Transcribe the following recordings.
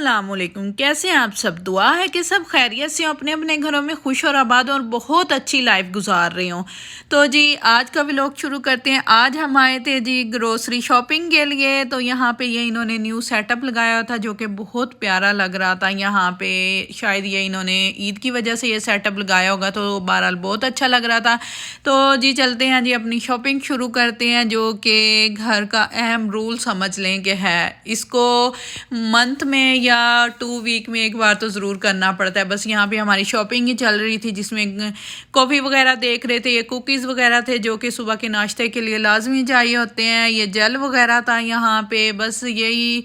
अस्सलामुअलैकुम। कैसे हैं आप सब? दुआ है कि सब खैरियत से अपने अपने घरों में खुश और आबाद और बहुत अच्छी लाइफ गुजार रहे हों। तो जी आज का व्लॉग शुरू करते हैं। आज हम आए थे जी ग्रोसरी शॉपिंग के लिए। तो यहाँ पे ये इन्होंने न्यू सेटअप लगाया था जो कि बहुत प्यारा लग रहा था। यहाँ पे शायद ये इन्होंने ईद की वजह से ये सेटअप लगाया होगा, तो बहरहाल बहुत अच्छा लग रहा था। तो जी चलते हैं जी, अपनी शॉपिंग शुरू करते हैं, जो कि घर का अहम रूल समझ लें कि है, इसको मंथ में या 2 वीक में एक बार तो ज़रूर करना पड़ता है। बस यहाँ पे हमारी शॉपिंग ही चल रही थी, जिसमें कॉफ़ी वगैरह देख रहे थे, ये कुकीज़ वगैरह थे जो कि सुबह के नाश्ते के लिए लाजमी चाहिए होते हैं, ये जेल वगैरह था यहाँ पे। बस यही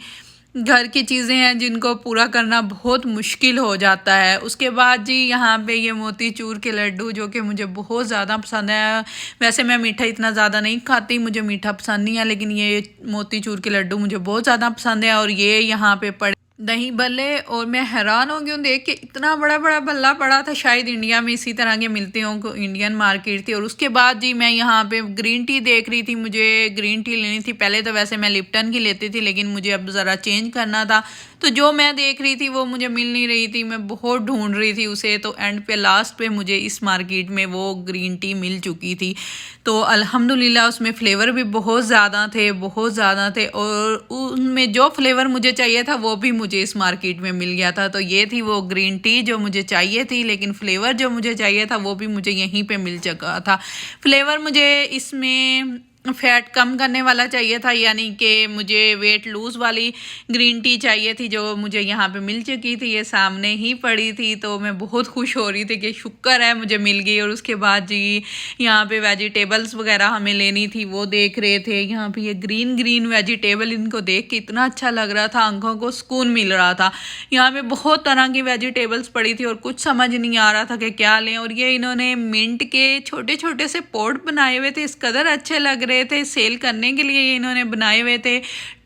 घर की चीज़ें हैं जिनको पूरा करना बहुत मुश्किल हो जाता है। उसके बाद जी यहाँ पे ये मोतीचूर के लड्डू जो कि मुझे बहुत ज़्यादा पसंद है। वैसे मैं मीठा इतना ज़्यादा नहीं खाती, मुझे मीठा पसंद नहीं है, लेकिन ये मोतीचूर के लड्डू मुझे बहुत ज़्यादा पसंद है। और ये यहाँ पे पड़े दही भल्ले, और मैं हैरान हो गई हूँ देख के, इतना बड़ा बड़ा भल्ला पड़ा था। शायद इंडिया में इसी तरह के मिलते हों, इंडियन मार्केट थी। और उसके बाद जी मैं यहाँ पे ग्रीन टी देख रही थी, मुझे ग्रीन टी लेनी थी। पहले तो वैसे मैं लिप्टन की लेती थी, लेकिन मुझे अब ज़रा चेंज करना था। तो जो मैं देख रही थी वो मुझे मिल नहीं रही थी, मैं बहुत ढूंढ रही थी उसे। तो एंड पे लास्ट पे मुझे इस मार्केट में वो ग्रीन टी मिल चुकी थी। तो अल्हम्दुलिल्लाह उसमें फ़्लेवर भी बहुत ज़्यादा थे, बहुत ज़्यादा थे। और उनमें जो फ्लेवर मुझे चाहिए था वो भी मुझे इस मार्केट में मिल गया था। तो ये थी वो ग्रीन टी जो मुझे चाहिए थी, लेकिन फ्लेवर जो मुझे चाहिए था वो भी मुझे यहीं पे मिल चुका था। फ्लेवर मुझे इसमें फ़ैट कम करने वाला चाहिए था, यानी कि मुझे वेट लूज़ वाली ग्रीन टी चाहिए थी, जो मुझे यहाँ पे मिल चुकी थी, ये सामने ही पड़ी थी। तो मैं बहुत खुश हो रही थी कि शुक्र है मुझे मिल गई। और उसके बाद जी यहाँ पे वेजिटेबल्स वगैरह हमें लेनी थी, वो देख रहे थे। यहाँ पे ये ग्रीन ग्रीन वेजिटेबल, इनको देख के इतना अच्छा लग रहा था, आंखों को सुकून मिल रहा था। यहाँ पे बहुत तरह की वेजिटेबल्स पड़ी थी और कुछ समझ नहीं आ रहा था कि क्या लें। और ये इन्होंने मिंट के छोटे छोटे से पॉट बनाए हुए थे, इस कदर अच्छे लग रहे थे, सेल करने के लिए ये इन्होंने बनाए हुए थे।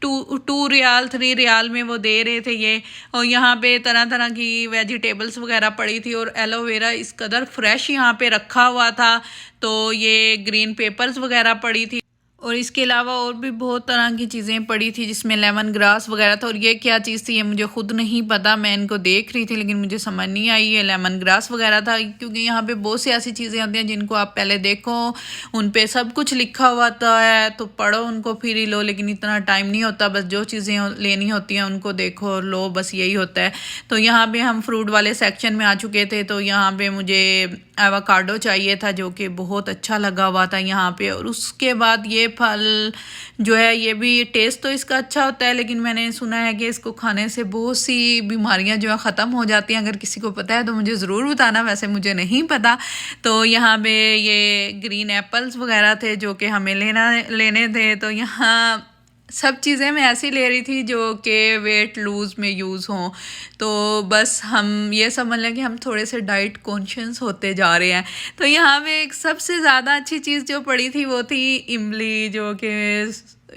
2 रियाल 3 रियाल में वो दे रहे थे ये। और यहाँ पे तरह तरह की वेजिटेबल्स वगैरह पड़ी थी, और एलोवेरा इस कदर फ्रेश यहाँ पे रखा हुआ था। तो ये ग्रीन पेपर्स वगैरह पड़ी थी, और इसके अलावा और भी बहुत तरह की चीज़ें पड़ी थी, जिसमें लेमन ग्रास वगैरह था। और ये क्या चीज़ थी ये मुझे खुद नहीं पता, मैं इनको देख रही थी लेकिन मुझे समझ नहीं आई ये लेमन ग्रास वगैरह था। क्योंकि यहाँ पे बहुत सी ऐसी चीज़ें होती हैं जिनको आप पहले देखो, उन पे सब कुछ लिखा हुआ होता है, तो पढ़ो उनको फिर ही लो, लेकिन इतना टाइम नहीं होता। बस जो चीज़ें लेनी होती हैं उनको देखो और लो, बस यही होता है। तो यहाँ पर हम फ्रूट वाले सेक्शन में आ चुके थे। तो यहाँ पर मुझे एवोकाडो चाहिए था, जो कि बहुत अच्छा लगा हुआ था यहाँ पे। और उसके बाद ये फल जो है, ये भी टेस्ट तो इसका अच्छा होता है, लेकिन मैंने सुना है कि इसको खाने से बहुत सी बीमारियां जो है ख़त्म हो जाती हैं। अगर किसी को पता है तो मुझे ज़रूर बताना, वैसे मुझे नहीं पता। तो यहाँ पे ये ग्रीन एप्पल्स वगैरह थे जो कि हमें लेने थे। तो यहाँ सब चीज़ें मैं ऐसी ले रही थी जो कि वेट लूज़ में यूज़ हों। तो बस हम ये समझ लें कि हम थोड़े से डाइट कॉन्शियस होते जा रहे हैं। तो यहाँ पे एक सबसे ज़्यादा अच्छी चीज़ जो पड़ी थी वो थी इमली, जो कि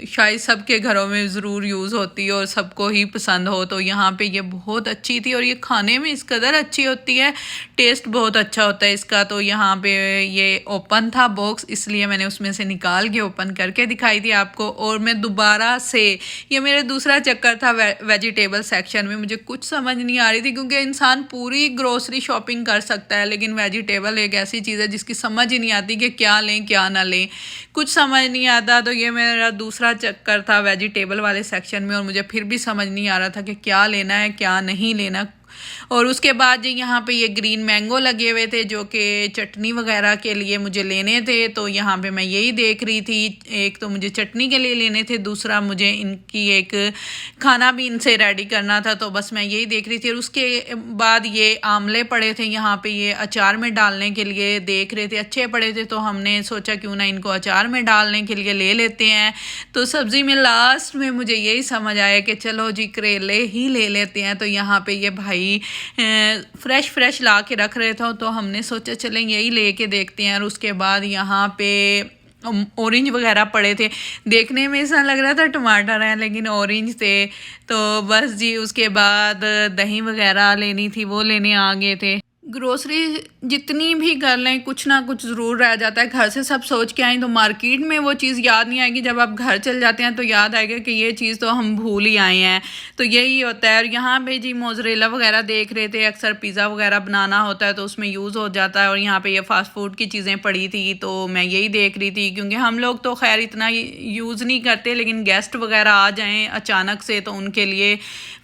शायद सबके घरों में ज़रूर यूज़ होती है और सबको ही पसंद हो। तो यहाँ पे ये बहुत अच्छी थी, और ये खाने में इस कदर अच्छी होती है, टेस्ट बहुत अच्छा होता है इसका। तो यहाँ पे ये ओपन था बॉक्स, इसलिए मैंने उसमें से निकाल के ओपन करके दिखाई दी आपको। और मैं दोबारा से, ये मेरा दूसरा चक्कर था वेजिटेबल सेक्शन में, मुझे कुछ समझ नहीं आ रही थी, क्योंकि इंसान पूरी ग्रोसरी शॉपिंग कर सकता है, लेकिन वेजिटेबल एक ऐसी चीज़ है जिसकी समझ ही नहीं आती कि क्या लें क्या ना लें, कुछ समझ नहीं आता। तो ये मेरा दूसरा चक्कर था वेजिटेबल वाले सेक्शन में, और मुझे फिर भी समझ नहीं आ रहा था कि क्या लेना है क्या नहीं लेना। और उसके बाद जी यहाँ पे ये ग्रीन मैंगो लगे हुए थे, जो कि चटनी वगैरह के लिए मुझे लेने थे। तो यहाँ पे मैं यही देख रही थी, एक तो मुझे चटनी के लिए लेने थे, दूसरा मुझे इनकी एक खाना भी इनसे रेडी करना था। तो बस मैं यही देख रही थी। और उसके बाद ये आमले पड़े थे यहाँ पे, ये अचार में डालने के लिए देख रहे थे, अच्छे पड़े थे। तो हमने सोचा क्यों ना इनको अचार में डालने के लिए ले लेते हैं। तो सब्ज़ी में लास्ट में मुझे यही समझ आया कि चलो जी करेले ही ले लेते हैं। तो यहाँ पे ये भाई फ्रेश ला के रख रहे थे, तो हमने सोचा चलें यही लेके देखते हैं। और उसके बाद यहाँ पे ऑरेंज वगैरह पड़े थे, देखने में ऐसा लग रहा था टमाटर हैं लेकिन ऑरेंज थे। तो बस जी उसके बाद दही वगैरह लेनी थी, वो लेने आ गए थे। ग्रोसरी जितनी भी कर लें कुछ ना कुछ ज़रूर रह जाता है। घर से सब सोच के आएँ तो मार्केट में वो चीज़ याद नहीं आएगी, जब आप घर चल जाते हैं तो याद आएगा कि ये चीज़ तो हम भूल ही आए हैं। तो यही होता है। और यहाँ पे जी मोज़रेला वगैरह देख रहे थे, अक्सर पिज़्ज़ा वगैरह बनाना होता है तो उसमें यूज़ हो जाता है। और यहाँ पे ये फ़ास्ट फूड की चीज़ें पड़ी थी तो मैं यही देख रही थी, क्योंकि हम लोग तो खैर इतना यूज़ नहीं करते, लेकिन गेस्ट वगैरह आ जाएँ अचानक से तो उनके लिए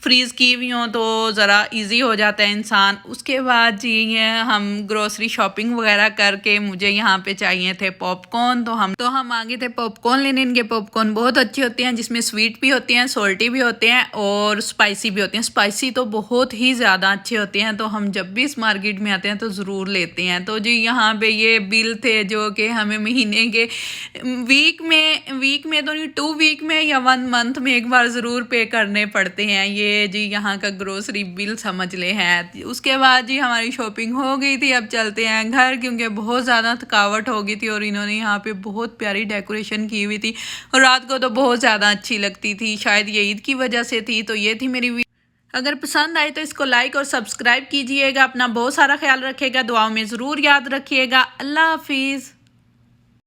फ्रीज़ की हुई हों तो ज़रा ईज़ी हो जाता है इंसान। उसके बाद जी ये हम ग्रोसरी शॉपिंग वगैरह करके मुझे यहाँ पे चाहिए थे पॉपकॉर्न, तो हम आगे थे पॉपकॉर्न लेने। इनके पॉपकॉर्न बहुत अच्छे होते हैं, जिसमें स्वीट भी होते हैं, सॉल्टी भी होते हैं और स्पाइसी भी होते हैं। स्पाइसी तो बहुत ही ज़्यादा अच्छे होते हैं, तो हम जब भी इस मार्केट में आते हैं तो ज़रूर लेते हैं। तो जी यहाँ पे ये बिल थे जो कि हमें महीने के वीक में तो नहीं, 2 वीक में या 1 मंथ में एक बार ज़रूर पे करने पड़ते हैं। ये जी यहाँ का ग्रोसरी बिल समझ ले हैं। उसके बाद जी हमारी शॉपिंग हो गई थी, अब चलते हैं घर, क्योंकि बहुत ज़्यादा थकावट हो गई थी। और इन्होंने यहाँ पे बहुत प्यारी डेकोरेशन की हुई थी और रात को तो बहुत ज़्यादा अच्छी लगती थी, शायद ये ईद की वजह से थी। तो ये थी मेरी अगर पसंद आए तो इसको लाइक और सब्सक्राइब कीजिएगा। अपना बहुत सारा ख्याल रखिएगा, दुआओं में ज़रूर याद रखिएगा। अल्लाह हाफिज़।